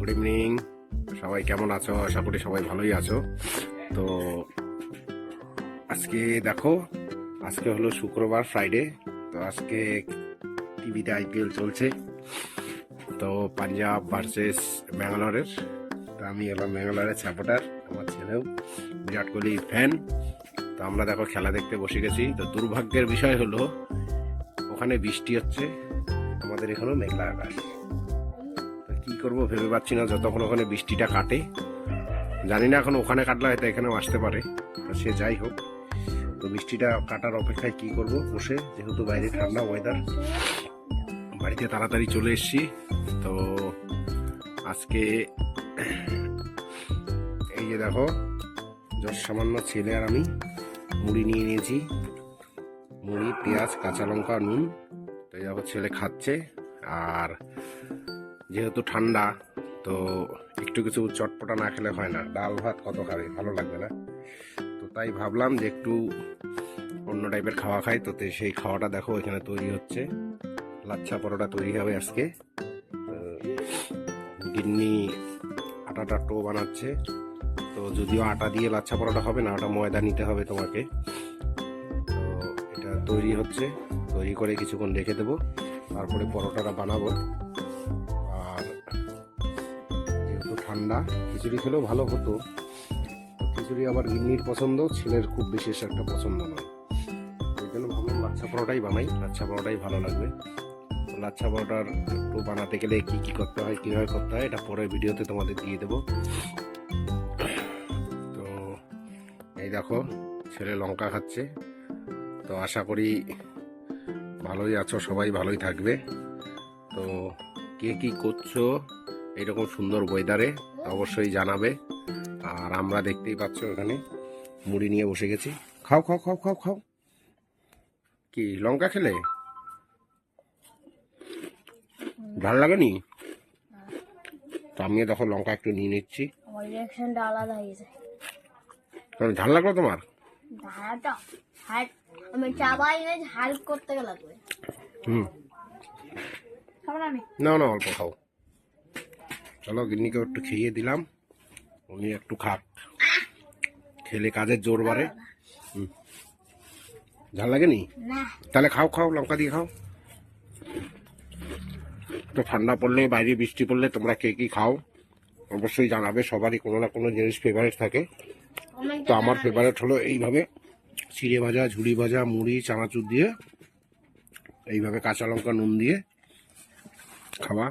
Good evening, সবাই কেমন আছো? আশা করি সবাই ভালোই আছো। তো আজকে দেখো, আজকে হলো শুক্রবার, ফ্রাইডে। তো আজকে টিভিতে আইপিএল চলছে, তো পাঞ্জাব ভার্সেস ব্যাঙ্গালোরের। তো আমি এলাম ব্যাঙ্গালোরের সাপোর্টার, আমার ছেলেও বিরাট কোহলির ফ্যান। তো আমরা দেখো খেলা দেখতে বসে গেছি। তো দুর্ভাগ্যের বিষয় হলো ওখানে বৃষ্টি হচ্ছে, আমাদের এখানেও মেঘলা আকাশ। কি করবো ভেবে পাচ্ছি না, যতক্ষণ ওখানে বৃষ্টিটা কাটে। জানি না এখন ওখানে কাটলে হয়তো এখানেও আসতে পারে, সে যাই হোক। তো বৃষ্টিটা কাটার অপেক্ষায় কি করব বসে, যেহেতু বাইরে ঠান্ডা ওয়েদার। বাড়িতে তাড়াতাড়ি চলে এসেছি। তো আজকে এই যে দেখো, যত সামান্য ছেলে আর আমি মুড়ি নিয়ে নিয়েছি, মুড়ি, পেঁয়াজ, কাঁচা লঙ্কা, নুন। তো এই দেখো ছেলে খাচ্ছে। আর যেহেতু ঠান্ডা, তো একটু কিছু চটপটা না খেলে হয় না, ডাল ভাত কত খাবে, ভালো লাগবে না। তো তাই ভাবলাম যে একটু অন্য টাইপের খাওয়া খাই। তো সেই খাওয়াটা দেখো এখানে তৈরি হচ্ছে, লাচ্ছা পরোটা তৈরি হবে আজকে। গিন্নি আটাটা টো বানাচ্ছে। তো যদিও আটা দিয়ে লাচ্ছা পরোটা হবে না, ওটা ময়দা নিতে হবে তোমাকে। তো এটা তৈরি হচ্ছে, তৈরি করে কিছুক্ষণ রেখে দেবো, তারপরে পরোটাটা বানাবো। আর যেহেতু ঠান্ডা, খিচুড়ি খেলেও ভালো হতো। খিচুড়ি আবার গিন্নির পছন্দ, ছেলের খুব বিশেষ একটা পছন্দ নয়। ওই জন্য ভাবলাম লাচ্ছা পরোটাই বানাই, লাচ্ছা পরোটাই ভালো লাগবে। তো লাচ্ছা পরোটার একটু বানাতে গেলে কি কি করতে হয়, কীভাবে করতে হয়, এটা পরের ভিডিওতে তোমাদের দিয়ে দেবো। তো এই দেখো ছেলে লঙ্কা খাচ্ছে। তো আশা করি ভালোই আছো, সবাই ভালোই থাকবে। তো কে কি করছো এইরকম সুন্দর ওয়েদারে অবশ্যই জানাবে। আর আমরা দেখতেই পাচ্ছ এখানে মুড়ি নিয়ে বসে গেছি। খাও খাও খাও খাও খাও। কি লঙ্কা খেলে ঝাল লাগেনি? তো আমিও দেখো লঙ্কা একটু নিয়ে নিচ্ছি। আলাদা হয়ে যায়। ঝাল লাগলো তোমার? ধারাটা আমি চাবাই না, ঝাল করতে লাগবে। না না, অল্প খাও। চলো গিন্নিকে একটু খেয়ে দিলাম, উনি একটু খাক, খেলে কাজের জোর বাড়ে। ঝাল লাগেনি? না। তাহলে খাও খাও, লঙ্কা দিয়ে খাও। তো ঠান্ডা পড়লে, বাইরে বৃষ্টি পড়লে তোমরা কে কি খাও অবশ্যই জানাবে। সবারই কোনো না কোনো জিনিস ফেভারিট থাকে। তো আমার ফেভারিট হলো এইভাবে চিড়ে ভাজা, ঝুড়ি ভাজা, মুড়ি, চানাচুর দিয়ে এইভাবে কাঁচা লঙ্কা নুন দিয়ে খাওয়া।